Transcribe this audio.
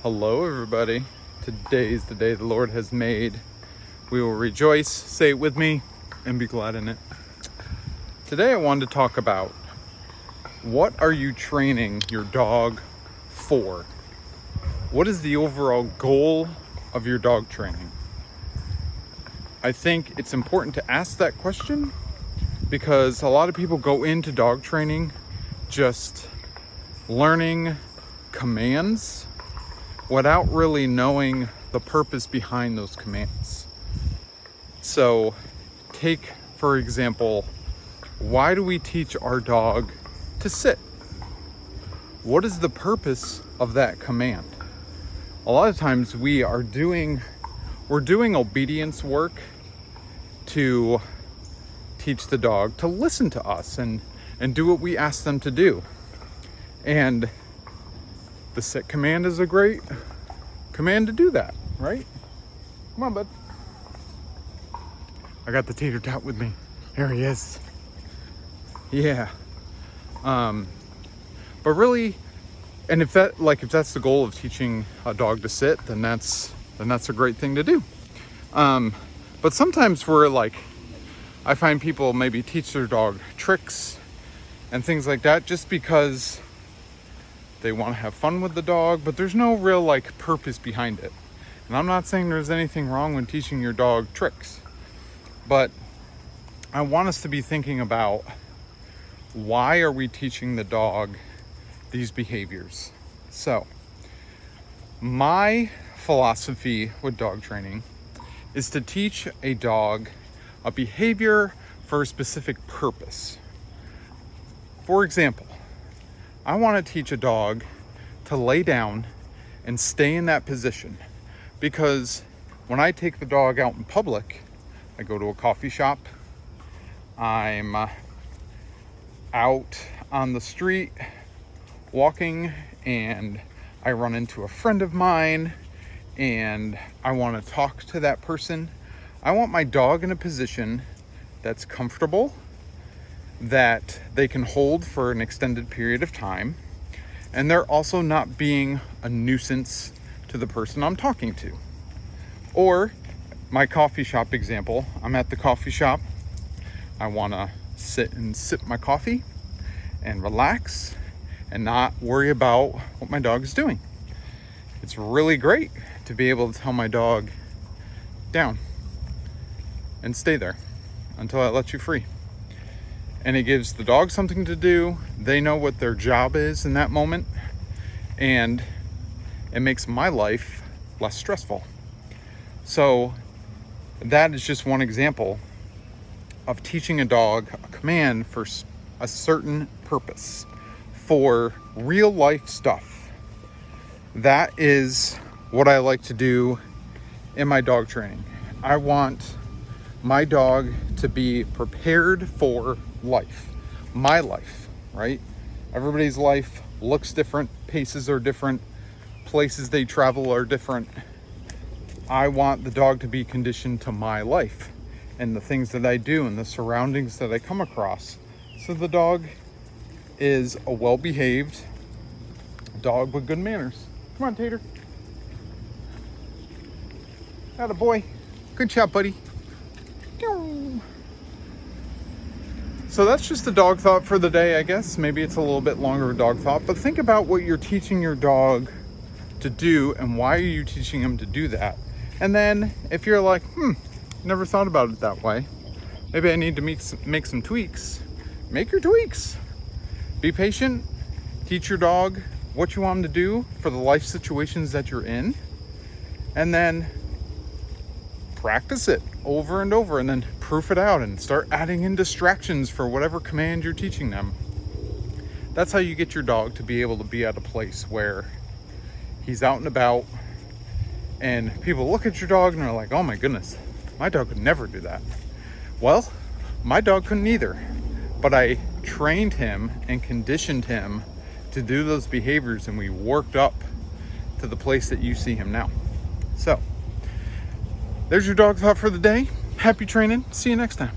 Hello, everybody. Today is the day the Lord has made. We will rejoice, say it with me, and be glad in it. Today I wanted to talk about what are you training your dog for? What is the overall goal of your dog training? I think it's important to ask that question because a lot of people go into dog training just learning commands without really knowing the purpose behind those commands. So take, for example, why do we teach our dog to sit? What is the purpose of that command? A lot of times we're doing obedience work to teach the dog to listen to us and do what we ask them to do. And the sit command is a great command to do that, right? Come on, bud. I got the tater tot with me. Here he is. Yeah. But really, and if that's the goal of teaching a dog to sit, then that's a great thing to do. But sometimes I find people maybe teach their dog tricks and things like that just because they want to have fun with the dog, but there's no real purpose behind it. And I'm not saying there's anything wrong with teaching your dog tricks, but I want us to be thinking about why are we teaching the dog these behaviors? So my philosophy with dog training is to teach a dog a behavior for a specific purpose. For example, I want to teach a dog to lay down and stay in that position because when I take the dog out in public, I go to a coffee shop, I'm out on the street walking, and I run into a friend of mine and I want to talk to that person. I want my dog in a position that's comfortable, that they can hold for an extended period of time, and they're also not being a nuisance to the person I'm talking to. Or my coffee shop example, I'm at the coffee shop, I want to sit and sip my coffee and relax and not worry about what my dog is doing. It's really great to be able to tell my dog down and stay there until I let you free. And it gives the dog something to do. They know what their job is in that moment, and it makes my life less stressful. So that is just one example of teaching a dog a command for a certain purpose, for real life stuff. That is what I like to do in my dog training. I want my dog to be prepared for life, my life, right? Everybody's life looks different, paces are different, places they travel are different. I want the dog to be conditioned to my life and the things that I do and the surroundings that I come across. So the dog is a well-behaved dog with good manners. Come on, Tater. Atta boy. Good job, buddy. So that's just a dog thought for the day, I guess. Maybe it's a little bit longer of a dog thought, but think about what you're teaching your dog to do and why are you teaching him to do that. And then if you're like, never thought about it that way, maybe I need to make some tweaks. Make your tweaks. Be patient. Teach your dog what you want him to do for the life situations that you're in. And then practice it over and over, and then proof it out and start adding in distractions for whatever command you're teaching them. That's how you get your dog to be able to be at a place where he's out and about and people look at your dog and they're like, oh my goodness, my dog could never do that. Well, my dog couldn't either, but I trained him and conditioned him to do those behaviors, and we worked up to the place that you see him now. So there's your dog thought for the day. Happy training. See you next time.